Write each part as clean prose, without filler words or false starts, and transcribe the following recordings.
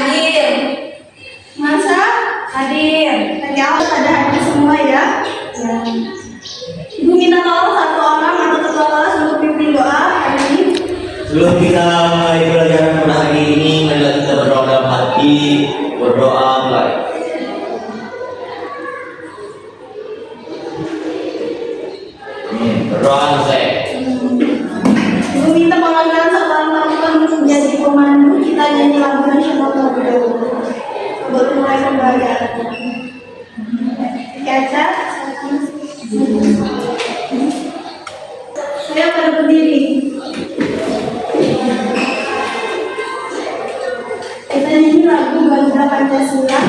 Hadir. Masa? Hadir. Tadi awal ada hadir semua ya. Ya. Ibu minta tolong satu orang atau ketua kelas untuk pimpin doa hari ini. Sebelum kita mulai pelajaran pada hari ini, marilah kita berdoa dalam hati, berdoa mulai. Berdoa selesai. Ibu minta penganggaran seorang perempuan untuk menjadi pemandu kita nyanyi lagu nasional terlebih dahulu. Baru mulai pembelajaran. Kaca. Saya pada berdiri. Kita nyanyi lagu Garuda Pancasila.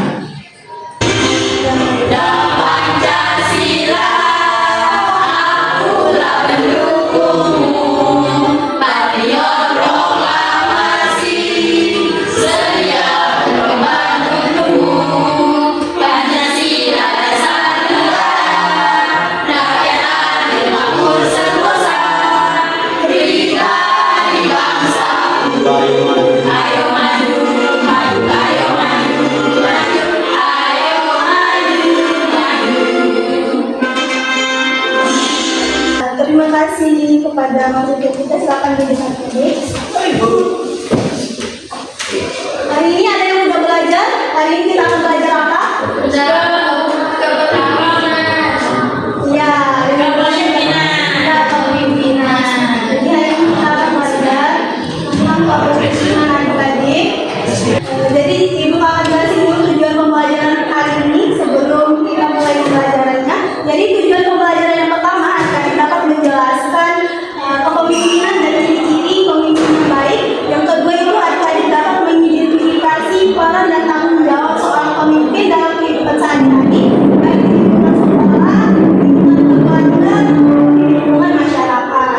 Terima kasih kepada Mas Ujo kita, silakan duduk lagi. Hari ini ada yang udah belajar? Hari ini kita akan belajar apa? Ya, kepemimpinan. Jadi hari ini kita akan belajar tentang kepemimpinan adik-adik. Jadi ibu akan jelasin dulu tujuan pembelajaran hari ini sebelum kita mulai pembelajarannya. Jadi tujuan pembelajaran yang pertama adik-adik dapat menjelaskan kepemimpinan dan ciri-ciri pemimpin yang baik. Yang kedua itu adik-adik dapat mengidentifikasi peran dan tanggung jawab seorang pemimpin dalam kehidupan sehari-hari, baik di lingkungan sekolah, lingkungan keluarga, di lingkungan masyarakat.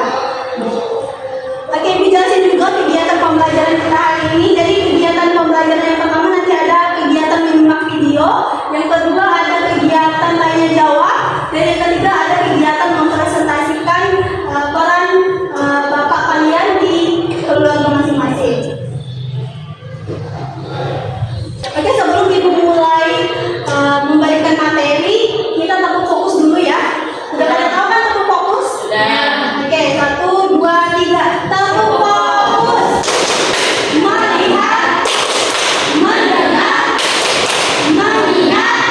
Oke, ibu jelasin juga kegiatan pembelajaran kita hari ini. Jadi kegiatan pembelajaran yang pertama nanti ada kegiatan menyimak video, yang kedua ada kegiatan tanya jawab, dan yang ketiga ada kegiatan mempresentasikan peran bapak kalian di keluarga masing-masing. Oke, sebelum ibu mulai memberikan materi, kita tetap fokus dulu ya. Udah pada tahu kan tetap fokus? Sudah. Oke, 1, 2, 3. Tetap fokus. Melihat, mendengar, mengingat,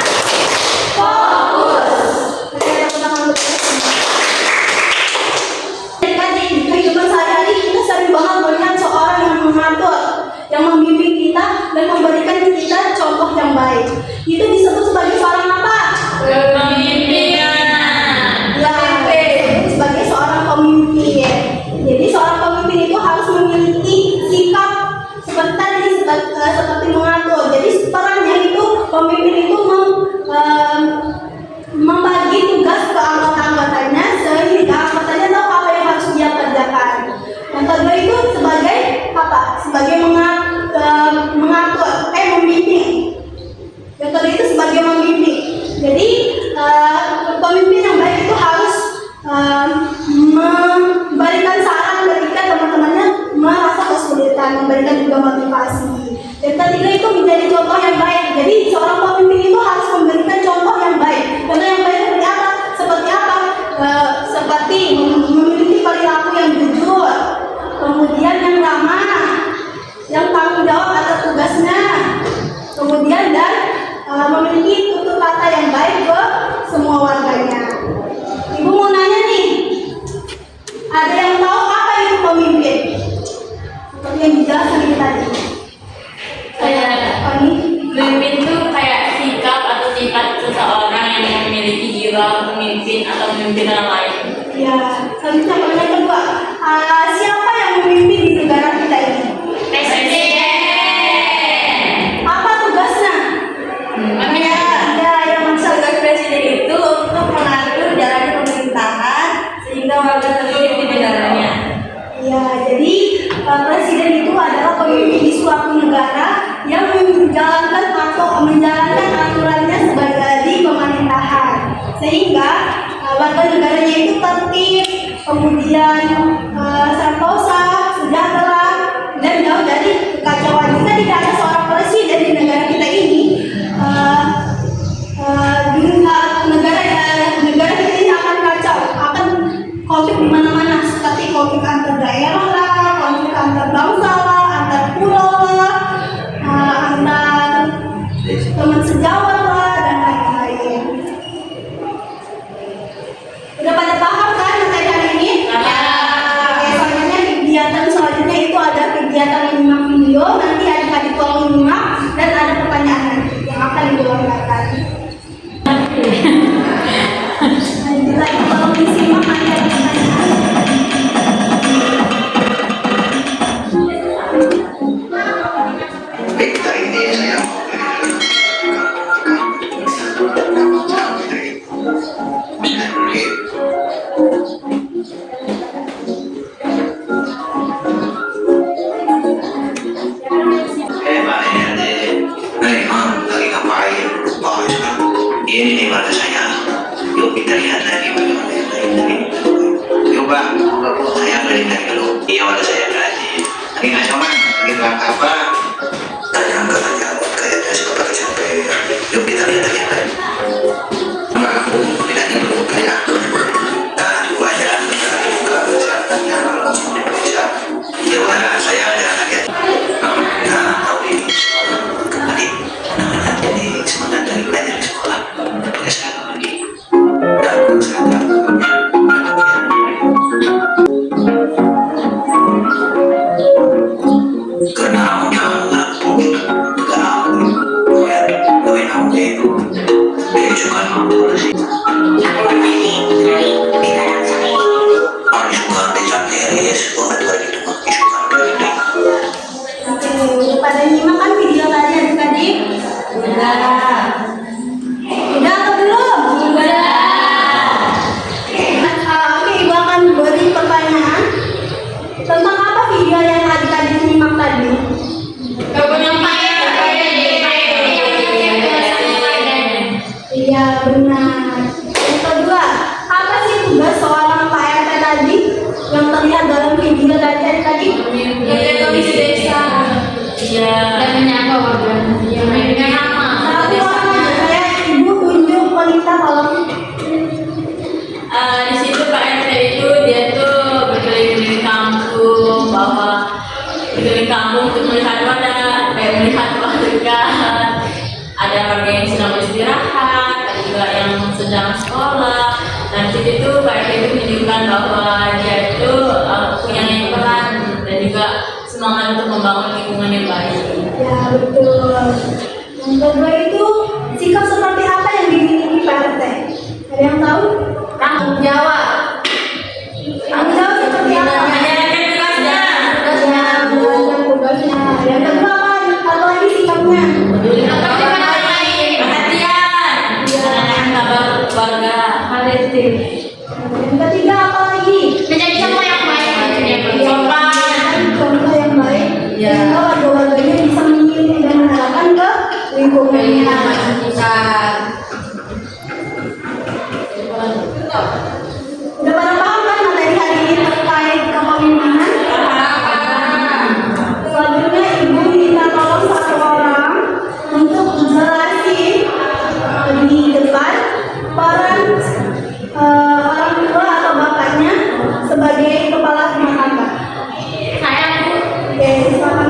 fokus. Oke, tepuk tangan dulu. Di kehidupan sehari-hari kita sering banget melihat seorang yang mengatur, yang membimbing kita dan memberikan kita contoh yang baik. Itu disebut sebagai seorang apa? Kepemimpinan. Ya, disebut sebagai seorang pemimpin. Jadi seorang pemimpin itu harus memiliki sikap seperti tadi, seperti mengatur. Jadi perannya itu pemimpin itu membagi tugas ke anggota-anggotanya sehingga anggotanya tahu apa yang harus dia kerjakan. Yang kedua itu sebagai apa? Sebagai mengatur, membimbing. Yang kedua itu sebagai membimbing. Jadi pemimpin yang baik itu harus memberikan saran ketika teman-temannya merasa kesulitan, memberikan juga motivasi. Dan ketiga itu menjadi contoh yang baik. Jadi seorang pemimpin itu harus memberikan contoh yang baik. Contoh yang baik seperti apa? Seperti apa? Seperti memiliki perilaku yang jujur, kemudian yang ramah, yang tanggung jawab atas tugasnya, kemudian dan memiliki tutur kata yang baik ke semua warganya. Ibu mau nanya nih, ada yang tahu apa itu pemimpin? Seperti yang dijelaskan ini tadi. Pemimpin itu kayak sikap atau sifat seseorang yang memiliki jiwa pemimpin atau memimpin orang lain. Ya, selanjutnya pertanyaan kedua, siapa yang memimpin di negara kita ini? Presiden. Apa tugasnya? Yang maksud presiden itu untuk mengatur jalannya pemerintahan sehingga warga tertib di negaranya. Ya, jadi presiden itu adalah pemimpin di suatu negara yang menjalankan aturannya sebagai pemerintahan, sehingga warga negaranya itu tertib, kemudian sentosa, sejahtera, dan jauh dari kekacauan. Jika tidak ada seorang presiden Iya, udah saya gaji. Lagi nggak cuman lagi bilang apa? Tanya kayaknya sih bapak sampai. Yuk kita lihat lagi kan. Enggak, aku bilangnya dulu kayak nah dulu aja ke kesehatannya kalau mau diperiksa. Ya udah saya ada lagi. Nah tahu ini tadi namanya jadi semangat dari belajar di sekolah pakai sekarang lagi. Dan saya karena udah ngampung gue nanti dia suka ngampung sih harus suka becak beres buat lagi tuh suka beres Oke, udah pada nyimak kan video tadi adik-adik? Udah. Udah atau belum? Udah. Oke, Ibu akan beri pertanyaan tentang apa video yang adik-adik nyimak tadi? Iya, benar. Yang kedua, apa sih tugas seorang Pak RT tadi yang terlihat dalam video tadi adik-adik? Komisi desa. Iya. Dan menyapa warga. Iya. Dengan nama. Satu orang aja, saya Ibu tunjuk wanita tolong. Di situ Pak RT itu dia tuh berkeliling kampung, berkeliling kampung untuk melihat melihat warga. Ada warga yang sedang beristirahat, ada juga yang sedang sekolah. Dan di situ tuh Pak RT itu menunjukkan bahwa dia itu punya peran dan juga semangat untuk membangun lingkungan yang baik. Ya, betul. Yang kedua itu sikap seperti apa yang dimiliki Pak RT? Ada yang tahu? Tanggung jawab. Tanggung jawab seperti apa? Menjalankan tugasnya. Tugasnya, menjalankan tugasnya. Yang kedua apa lagi sikapnya? Peduli terhadap orang lain. Perhatian. Menanyakan kabar warga. Yang ketiga apa lagi? Menjadi contoh yang baik. Sopan. Contoh yang baik. Ya. Sehingga warga-warganya bisa memilih dan menerapkan ke lingkungannya. Udah pada paham kan materi hari ini terkait kepemimpinan? Selanjutnya Ibu minta tolong satu orang untuk jelasin di depan peran orang tua atau bapaknya sebagai kepala rumah tangga. Saya Bu. Oke, silakan